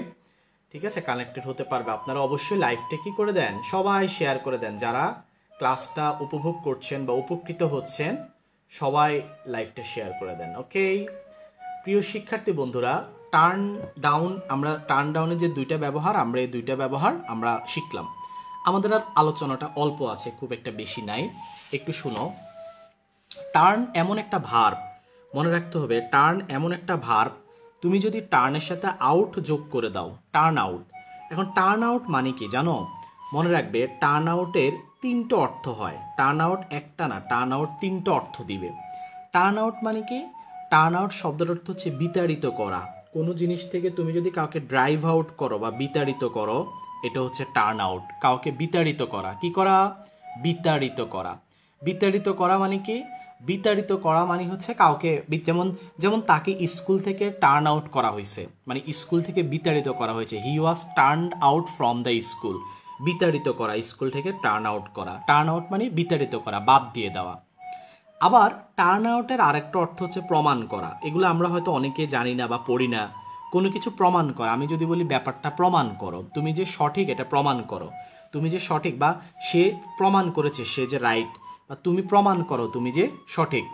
S1: ঠিক আছে, কানেক্টেড হতে পারবে। আপনারা অবশ্যই লাইভটা কি করে দেন, সবাই শেয়ার করে দেন। যারা ক্লাসটা উপভোগ করছেন বা উপকৃত হচ্ছেন সবাই লাইভটা শেয়ার করে দেন। ওকে প্রিয় শিক্ষার্থী বন্ধুরা, টার্ন ডাউন, আমরা টার্ন ডাউনের যে দুইটা ব্যবহার, আমরা এই দুইটা ব্যবহার আমরা শিখলাম। আমাদের আর আলোচনাটা অল্প আছে, খুব একটা বেশি নাই, একটু শুনো। টার্ন এমন একটা ভার্ব, মনে রাখতে হবে টার্ন এমন একটা ভার্ব, তুমি যদি টার্নের সাথে আউট যোগ করে দাও, টার্ন আউট। এখন টার্ন আউট মানে কি জানো? মনে রাখবে টার্ন আউটের তিনটা অর্থ হয়। টার্ন আউট একটা না, টার্ন আউট তিনটা অর্থ দিবে। টার্ন আউট মানে কি? টার্ন আউট শব্দের অর্থ হচ্ছে বিতাড়িত করা। কোনো জিনিস থেকে তুমি যদি কাউকে ড্রাইভ আউট করো বা বিতাড়িত করো, এটা হচ্ছে টার্ন আউট। কাউকে বিতাড়িত করা, কি করা? বিতাড়িত করা। বিতাড়িত করা মানে কি? বিতাড়িত করা মানে হচ্ছে কাউকে, যেমন যেমন তাকে স্কুল থেকে টার্ন আউট করা হয়েছে, মানে স্কুল থেকে বিতাড়িত করা হয়েছে। He was turned out from the school. বিতাড়িত করা, স্কুল থেকে টার্ন আউট করা। টার্ন আউট মানে বিতাড়িত করা, বাদ দিয়ে দেওয়া। আবার টার্ন আউটের আরেকটা অর্থ হচ্ছে প্রমাণ করা। এগুলো আমরা হয়তো অনেকে জানি না বা পড়ি না। কোনো কিছু প্রমাণ করা, আমি যদি বলি ব্যাপারটা প্রমাণ করো, তুমি যে সঠিক এটা প্রমাণ করো, তুমি যে সঠিক বা সে প্রমাণ করেছে সে যে রাইট, বা তুমি প্রমাণ করো তুমি যে সঠিক।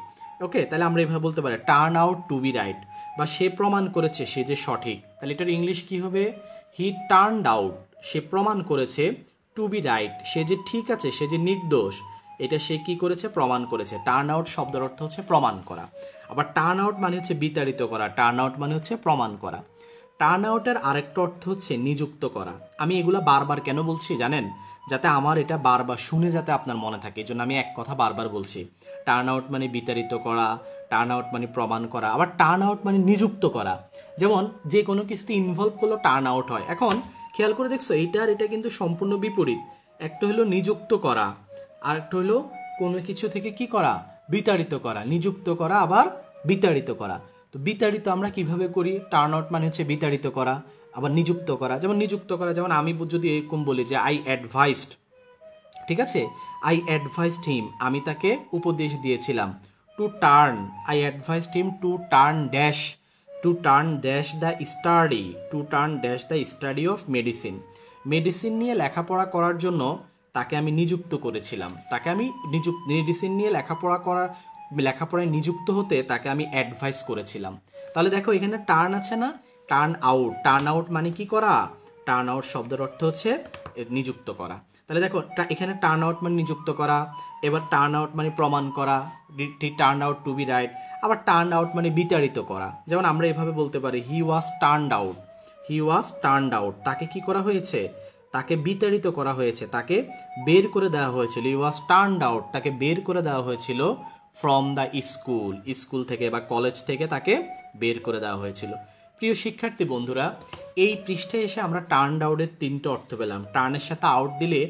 S1: ওকে, তাহলে আমরা এইভাবে বলতে পারি turn out to be right, বা সে প্রমাণ করেছে সে যে সঠিক। তাহলে এটার ইংলিশ কি হবে? হি টার্নড আউট, সে প্রমাণ করেছে, টু বি রাইট, সে যে ঠিক আছে, সে যে নির্দোষ, এটা সে কি করেছে? প্রমাণ করেছে। টার্ন আউট শব্দের অর্থ হচ্ছে প্রমাণ করা। আবার টার্ন আউট মানে হচ্ছে বিতাড়িত করা, টার্ন আউট মানে হচ্ছে প্রমাণ করা। টার্ন আউটের আরেকটা অর্থ হচ্ছে নিযুক্ত করা। আমি এগুলা বারবার কেন বলছি জানেন? যাতে আমার এটা বারবার শুনে যাতে আপনার মনে থাকে, এই জন্য আমি এক কথা বারবার বলছি। টার্ন আউট মানে বিতাড়িত করা, টার্ন আউট মানে প্রমাণ করা, আবার টার্ন আউট মানে নিযুক্ত করা। যেমন যে কোনো কিছুতে ইনভলভ করলো টার্ন আউট হয়। এখন খেয়াল করে দেখছো এইটার এটা কিন্তু সম্পূর্ণ বিপরীত। একটা হলো নিযুক্ত করা, আর একটা হলো কোনো কিছু থেকে কি করা? বিতাড়িত করা। নিযুক্ত করা আবার বিতাড়িত করা। তো বিতাড়িত আমরা কিভাবে করি? টার্ন আউট মানে হচ্ছে বিতাড়িত করা, আবার নিযুক্ত করা। যেমন নিযুক্ত করা, যেমন আমি যদি এরকম বলি যে আই অ্যাডভাইসড, ঠিক আছে, আই অ্যাডভাইসড হিম, আমি তাকে উপদেশ দিয়েছিলাম। To turn, I advised him to turn dash, to turn dash the study, to turn dash the study of medicine. Medicine নিয়ে লেখাপড়া করার জন্য তাকে আমি নিযুক্ত করেছিলাম। তাকে আমি মেডিসিন নিয়ে লেখাপড়ায় নিযুক্ত হতে তাকে আমি অ্যাডভাইস করেছিলাম। তাহলে দেখো এখানে টার্ন আছে না, টার্ন আউট। টার্ন আউট মানে কি করা? টার্ন আউট শব্দের অর্থ হচ্ছে নিযুক্ত করা। তাহলে দেখো এখানে টার্ন আউট মানে নিযুক্ত করা, এবার টার্ন আউট মানে প্রমাণ করা, turn out to be right, আবার টার্ন আউট মানে বিতাড়িত করা। যেমন আমরা এভাবে বলতে পারি he was turned out, he was turned out, তাকে কি করা হয়েছে? তাকে বিতাড়িত করা হয়েছে, তাকে বের করে দেওয়া হয়েছিল। হি ওয়াজ টার্নড আউট, তাকে বের করে দেওয়া হয়েছিল ফ্রম দ্য স্কুল, স্কুল থেকে বা কলেজ থেকে তাকে বের করে দেওয়া হয়েছিল। প্রিয় শিক্ষার্থী বন্ধুরা, এই পৃষ্ঠায় এসে আমরা টার্ন আউটের তিনটে অর্থ পেলাম। টার্নের সাথে আউট দিলে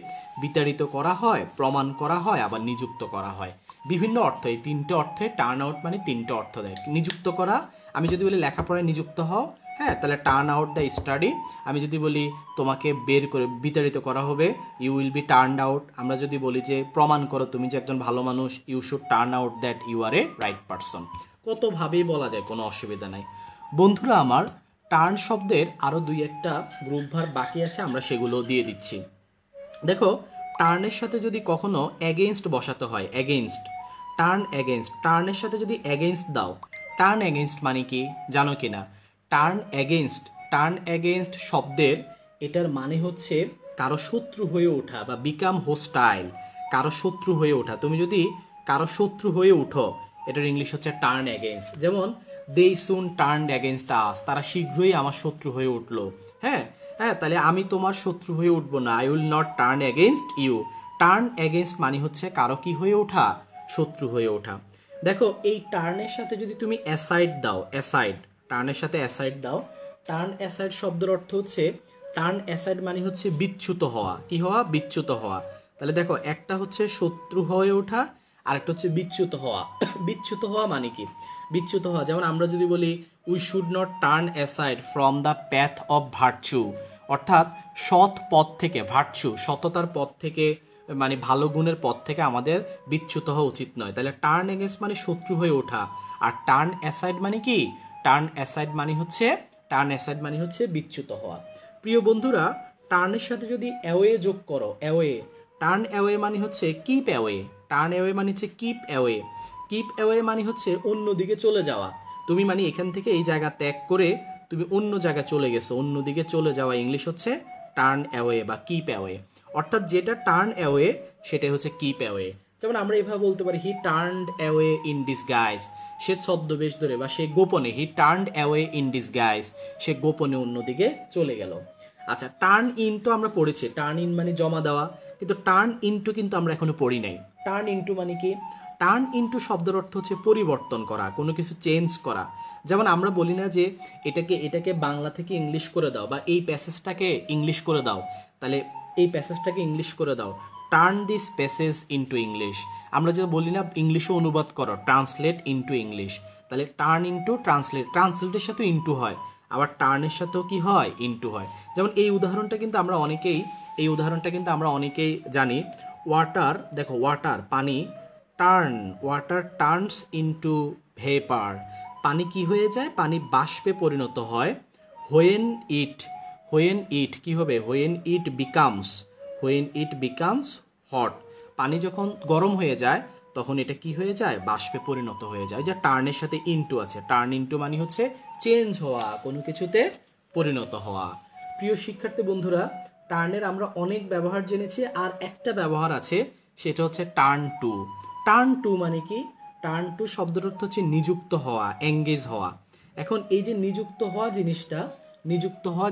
S1: বিতাড়িত করা হয়, প্রমাণ করা হয়, আবার নিযুক্ত করা হয়। বিভিন্ন অর্থ, এই তিনটে অর্থে টার্ন আউট মানে তিনটে অর্থ দেয়। নিযুক্ত করা, আমি যদি বলি লেখাপড়ায় নিযুক্ত হও, হ্যাঁ, তাহলে টার্ন আউট দ্য স্টাডি। আমি যদি বলি তোমাকে বের করে বিতাড়িত করা হবে, you will be turned out. আমরা যদি বলি যে প্রমাণ করো তুমি যে একজন ভালো মানুষ, you should turn out that you are a right person. কতভাবেই বলা যায়, কোনো অসুবিধা নাই। বন্ধুরা আমার, টার্ন শব্দের আরও দুই একটা গ্রুপ ভার্ব বাকি আছে, আমরা সেগুলো দিয়ে দিচ্ছি। দেখো টার্নের সাথে যদি কখনো অ্যাগেইনস্ট বসাতে হয়, অ্যাগেইনস্ট, টার্ন অ্যাগেইনস্ট, টার্নের সাথে যদি অ্যাগেইনস্ট দাও, টার্ন অ্যাগেইনস্ট মানে কি জানো কি না? টার্ন অ্যাগেইনস্ট, টার্ন অ্যাগেইনস্ট শব্দের এটার মানে হচ্ছে কারো শত্রু হয়ে ওঠা বা বিকাম হোস্টাইল, কারো শত্রু হয়ে ওঠা। তুমি যদি কারো শত্রু হয়ে উঠো, এটার ইংলিশ হচ্ছে টার্ন অ্যাগেইনস্ট। যেমন দে সুন টার্ন অ্যাগেইনস্ট আস, তারা শীঘ্রই আমার শত্রু হয়ে উঠলো। হ্যাঁ হ্যাঁ, তাহলে আমি তোমার শত্রু হয়ে উঠবো না, I will not turn against you. Turn against মানে হচ্ছে কারো কি হয়ে ওঠা? শত্রু হয়ে ওঠা। দেখো এই টার্নের সাথে যদি তুমি অ্যাসাইড দাও, অ্যাসাইড, টার্নের সাথে অ্যাসাইড দাও, টার্ন অ্যাসাইড শব্দের অর্থ হচ্ছে, টার্ন অ্যাসাইড মানে হচ্ছে বিচ্যুত হওয়া। কি হওয়া? বিচ্যুত হওয়া। তাহলে দেখো একটা হচ্ছে শত্রু হয়ে ওঠা, আরেকটা হচ্ছে বিচ্যুত হওয়া। বিচ্যুত হওয়া মানে কি? বিচ্যুত হওয়া, যেমন আমরা যদি বলি we should not turn aside from the path of virtue, অর্থাৎ সৎ পথ থেকে, ভার্চু সততার পথ থেকে, মানে ভালো গুণের পথ থেকে আমাদের বিচ্যুত হওয়া উচিত নয়। তাহলে টার্ন এগেন্স্ট মানে শত্রু হয়ে ওঠা, আর টার্ন অ্যাসাইড মানে কি? টার্ন অ্যাসাইড মানে হচ্ছে, টার্ন অ্যাসাইড মানে হচ্ছে বিচ্যুত হওয়া। প্রিয় বন্ধুরা, টার্নের সাথে যদি অ্যাওয়ে যোগ করো, অ্যাওয়ে, টার্ন অ্যাওয়ে মানে হচ্ছে কিপ অ্যাওয়ে, টার্ন অ্যাওয়ে মানে হচ্ছে কিপ অ্যাওয়ে, কিপ অ্যাওয়ে মানে হচ্ছে অন্যদিকে চলে যাওয়া। তুমি মানে এখান থেকে এই জায়গা ত্যাগ করে তুমি অন্য জায়গায় চলে গেছো, অন্যদিকে চলে যাওয়া ইংলিশ হচ্ছে টার্ন অ্যাওয়ে বা কিপ অ্যাওয়ে। অর্থাৎ যেটা টার্ন অ্যাওয়ে সেটাই হচ্ছে কিপ অ্যাওয়ে। যেমন আমরা এইভাবে বলতে পারি হি টার্নড অ্যাওয়ে ইন ডিসগাইজ, সে ছদ্মবেশ ধরে বা সে গোপনে, হি টার্নড অ্যাওয়ে ইন ডিসগাইজ, সে গোপনে অন্যদিকে চলে গেল। আচ্ছা, টার্ন ইন তো আমরা পড়েছি, টার্ন ইন মানে জমা দেওয়া, কিন্তু টার্ন ইনটু কিন্তু আমরা এখনো পড়ি নাই। টার্ন ইনটু মানে কি? টার্ন ইনটু শব্দের অর্থ হচ্ছে পরিবর্তন করা, কোনো কিছু চেঞ্জ করা। যেমন আমরা বলি না যে এটাকে বাংলা থেকে ইংলিশ করে দাও, বা এই প্যাসেজটাকে ইংলিশ করে দাও, তাহলে এই প্যাসেজটাকে ইংলিশ করে দাও, turn this passage into English. আমরা যদি বলি না ইংলিশে অনুবাদ করো, ট্রান্সলেট ইনটু ইংলিশ, তাহলে টার্ন ইনটু ট্রান্সলেট, ট্রান্সলেটের সাথে ইনটু হয়, আবার টার্নের সাথেও কি হয়? ইনটু হয়। যেমন এই উদাহরণটা কিন্তু আমরা অনেকেই জানি। ওয়াটার, দেখো ওয়াটার পানি, turn, water turns into vapour, পানি কি হয়ে যায়? পানি বাষ্পে পরিণত হয়। হোয়েন ইট কি হবে? হোয়েন ইট বিকামস হট, পানি যখন গরম হয়ে যায় তখন এটা কি হয়ে যায়? বাষ্পে পরিণত হয়ে যায়। যে টার্নের সাথে ইনটু আছে, টার্ন ইনটু মানে হচ্ছে চেঞ্জ হওয়া, কোনো কিছুতে পরিণত হওয়া। প্রিয় শিক্ষার্থী বন্ধুরা, টার্নের আমরা অনেক ব্যবহার জেনেছি, আর একটা ব্যবহার আছে, সেটা হচ্ছে টার্ন টু। টার্ন টু মানে কি? টার্ন টু শব্দের অর্থ হচ্ছে নিযুক্ত হওয়া, এঙ্গেজ হওয়া। এখন এই যে নিযুক্ত হওয়া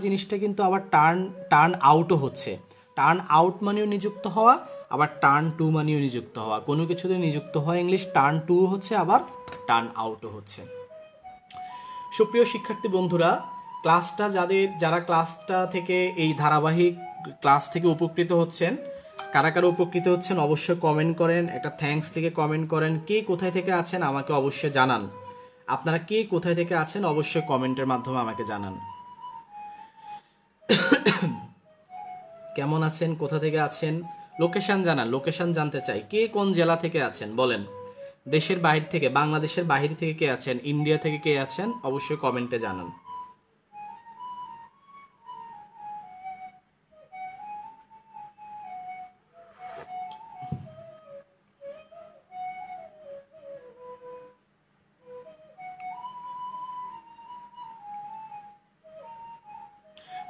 S1: জিনিসটা কিন্তু আবার টার্ন আউটও হচ্ছে। টার্ন আউট মানেও নিযুক্ত হওয়া, আবার টার্ন টু মানেও নিযুক্ত হওয়া। কোনো কিছুতে নিযুক্ত হওয়া ইংলিশ টার্ন টু হচ্ছে, আবার টার্ন আউটও হচ্ছে। সুপ্রিয় শিক্ষার্থী বন্ধুরা, যারা ক্লাসটা থেকে, এই ধারাবাহিক ক্লাস থেকে উপকৃত হচ্ছেন, কারা কারা উপকৃত হচ্ছেন অবশ্যই কমেন্ট করেন, একটা থ্যাঙ্কস থেকে কমেন্ট করেন। কে কোথায় থেকে আছেন আমাকে অবশ্যই জানান। আপনারা কে কোথায় থেকে আছেন অবশ্যই কমেন্টের মাধ্যমে আমাকে জানান। কেমন আছেন, কোথা থেকে আছেন, লোকেশন জানান, লোকেশন জানতে চাই। কে কোন জেলা থেকে আছেন বলেন। দেশের বাইরে থেকে, বাংলাদেশের বাইরে থেকে কে আছেন, ইন্ডিয়া থেকে কে আছেন অবশ্যই কমেন্টে জানান।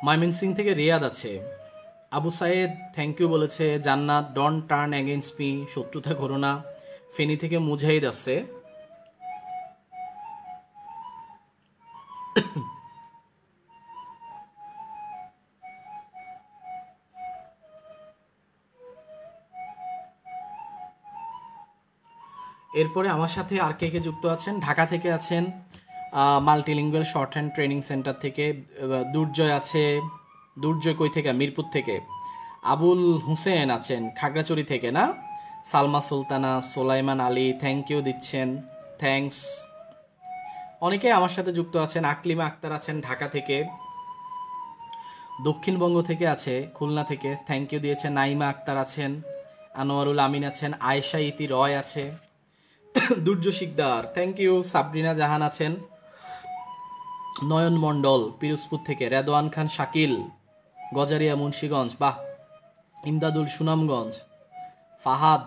S1: ময়মনসিং থেকে রিয়াদ আছে। আবু সাইদ থ্যাংক ইউ বলেছে। জান্নাত ডোন্ট টার্ন এগেইনস্ট মি, শত্রুতা করো না। ফেনী থেকে মুজাহিদ আছে। এরপরে আমার সাথে আর কে কে যুক্ত আছেন? ঢাকা থেকে আছেন, multilingual short hand training centre থেকে দুর্জয় আছে। দুর্জয় কই থেকে? মিরপুর থেকে। আবুল হুসেন আছেন খাগড়াছড়ি থেকে না? সালমা সুলতানা, সোলাইমান আলী থ্যাংক ইউ দিচ্ছেন, থ্যাঙ্কস। অনেকেই আমার সাথে যুক্ত আছেন। আকলিমা আক্তার আছেন ঢাকা থেকে। দক্ষিণবঙ্গ থেকে আছে, খুলনা থেকে থ্যাংক ইউ দিয়েছে। নাইমা আক্তার আছেন, আনোয়ারুল আমিন আছেন, আয়েশা ইতি রয় আছে, দুর্য শিকদার থ্যাংক ইউ। সাবরিনা জাহান আছেন, নয়ন মণ্ডল পিরোজপুর থেকে, রেদওয়ান খান শাকিল গজারিয়া মুন্সিগঞ্জ, বাহ। ইমদাদুল সুনামগঞ্জ, ফাহাদ,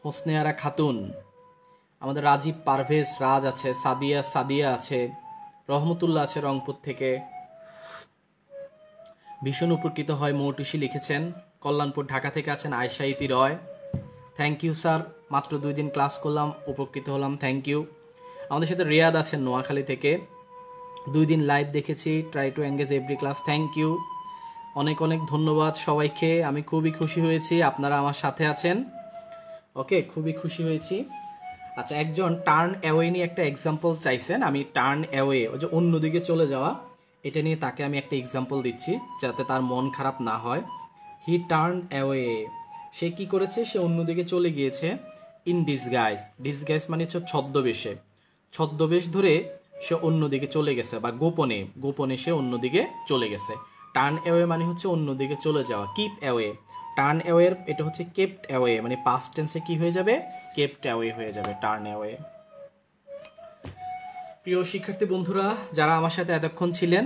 S1: হোসনেয়ারা খাতুন, আমাদের রাজীব পারভেজ রাজ আছে, সাদিয়া আছে, রহমতুল্লাহ আছে রংপুর থেকে। ভীষণ উপকৃত হয় মৌটুসি লিখেছেন। কল্যাণপুর ঢাকা থেকে আছেন আয়েশা ইতি রয়, থ্যাংক ইউ স্যার, মাত্র 2 দিন ক্লাস করলাম, উপকৃত হলাম, থ্যাংক ইউ। আমাদের সাথে রিয়াদ আছেন নোয়াখালী থেকে, 2 দিন লাইভ দেখেছি, try to engage every class, thank you. অনেক অনেক ধন্যবাদ সবাইকে, আমি খুবই খুশি হয়েছি আপনারা আমার সাথে আছেন। ওকে, খুবই খুশি হয়েছি। আচ্ছা, একজন টার্ন অ্যাওয়ে নিয়ে একটা এক্সাম্পল চাইছেন। আমি টার্ন অ্যাওয়ে, ওই যে অন্যদিকে চলে যাওয়া, এটা নিয়ে তাকে আমি একটা এক্সাম্পল দিচ্ছি যাতে তার মন খারাপ না হয়। হি টার্ন অ্যাওয়ে, সে কি করেছে? সে অন্যদিকে চলে গিয়েছে। ইন ডিসগাইজ মানে হচ্ছে ছদ্মবেশে, ছদ্মবেশ ধরে সে অন্যদিকে চলে গেছে, বা গোপনে সে অন্যদিকে চলে গেছে। টার্ন অ্যাওয়ে মানে হচ্ছে অন্যদিকে চলে যাওয়া। কিপ অ্যাওয়ে, টার্ন অ্যাওয়ের এটা হচ্ছে কেপ্ট অ্যাওয়ে, মানে পাস্ট টেন্সে কি হয়ে যাবে? কেপ্ট অ্যাওয়ে হয়ে যাবে, টার্ন অ্যাওয়ে। প্রিয় শিক্ষার্থী বন্ধুরা, যারা আমার সাথে এতক্ষণ ছিলেন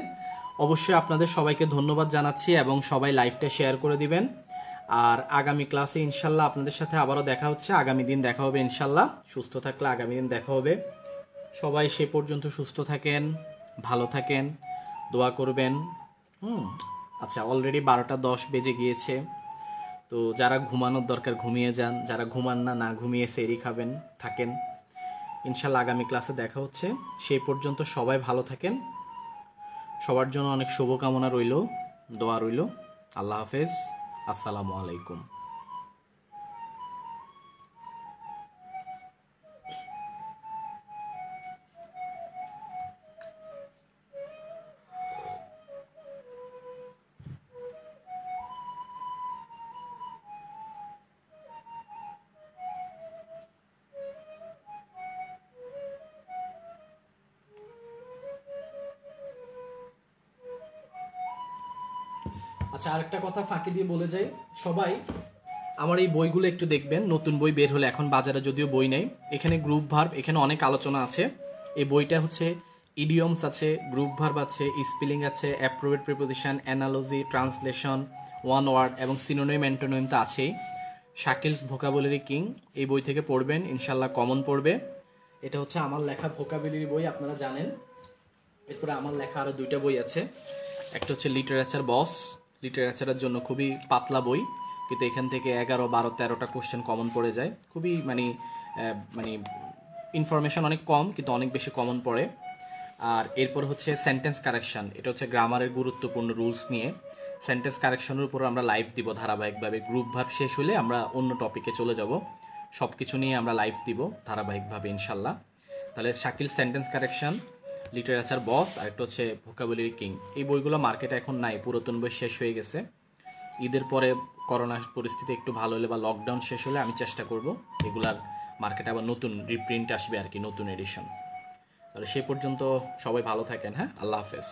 S1: অবশ্যই আপনাদের সবাইকে ধন্যবাদ জানাচ্ছি এবং সবাই লাইভটা শেয়ার করে দিবেন। আর আগামী ক্লাসে ইনশাল্লাহ আপনাদের সাথে আবারও দেখা হচ্ছে, আগামী দিন দেখা হবে ইনশাল্লাহ। সুস্থ থাকলে আগামী দিন দেখা হবে। সবাই সে পর্যন্ত সুস্থ থাকেন, ভালো থাকেন, দোয়া করবেন। আচ্ছা, অলরেডি 12টা 10 বেজে গিয়েছে, তো যারা ঘুমানোর দরকার ঘুমিয়ে যান, যারা ঘুমান না, না ঘুমিয়ে সেরি খাবেন, থাকেন। ইনশাল্লাহ আগামী ক্লাসে দেখা হচ্ছে। সেই পর্যন্ত সবাই ভালো থাকেন। সবার জন্য অনেক শুভকামনা রইল, দোয়া রইল। আল্লাহ হাফেজ, আসসালামু আলাইকুম। আচ্ছা, আরেকটা কথা ফাঁকি দিয়ে বলে যাই, সবাই আমার এই বইগুলো একটু দেখবেন। নতুন বই বের হলে, এখন বাজারে যদিও বই নেই। এখানে গ্রুপ ভার্ব, এখানে অনেক আলোচনা আছে। এই বইটা হচ্ছে ইডিয়মস আছে, গ্রুপ ভার্ব আছে, স্পেলিং আছে, appropriate preposition, analogy, translation, one word এবং সিনোনিম অ্যান্টোনিম তো আছেই। শাকিলস ভোকাবুলারি কিং, এই বই থেকে পড়বেন, ইনশাল্লাহ কমন পড়বে। এটা হচ্ছে আমার লেখা ভোকাবুলারি বই, আপনারা জানেন। এরপরে আমার লেখা আরও 2টা বই আছে। একটা হচ্ছে লিটারেচার বস, লিটারেচারের জন্য খুবই পাতলা বই, কিন্তু এখান থেকে 11, 12, 13টা কোশ্চেন কমন পড়ে যায়। খুবই মানে ইনফরমেশন অনেক কম, কিন্তু অনেক বেশি কমন পড়ে। আর এরপর হচ্ছে সেন্টেন্স কারেকশন, এটা হচ্ছে গ্রামারের গুরুত্বপূর্ণ রুলস নিয়ে। সেন্টেন্স কারেকশনের উপর আমরা লাইভ দিব ধারাবাহিকভাবে। গ্রুপ ভার্ব শেষ হলে আমরা অন্য টপিকে চলে যাব, সব কিছু নিয়ে আমরা লাইভ দিব ধারাবাহিকভাবে ইনশাল্লাহ। তাহলে শাকিল সেন্টেন্স কারেকশন, লিটারেচার বস, আর একটা হচ্ছে ভোকাবুলারি কিং। এই বইগুলো মার্কেটে এখন নাই, পুরাতন বই শেষ হয়ে গেছে। ঈদের পরে করোনা পরিস্থিতি একটু ভালো হলে বা লকডাউন শেষ হলে আমি চেষ্টা করব এগুলার মার্কেটে আবার নতুন রিপ্রিন্ট আসবে আর কি, নতুন এডিশন। তাহলে সে পর্যন্ত সবাই ভালো থাকেন। হ্যাঁ, আল্লাহ হাফেজ।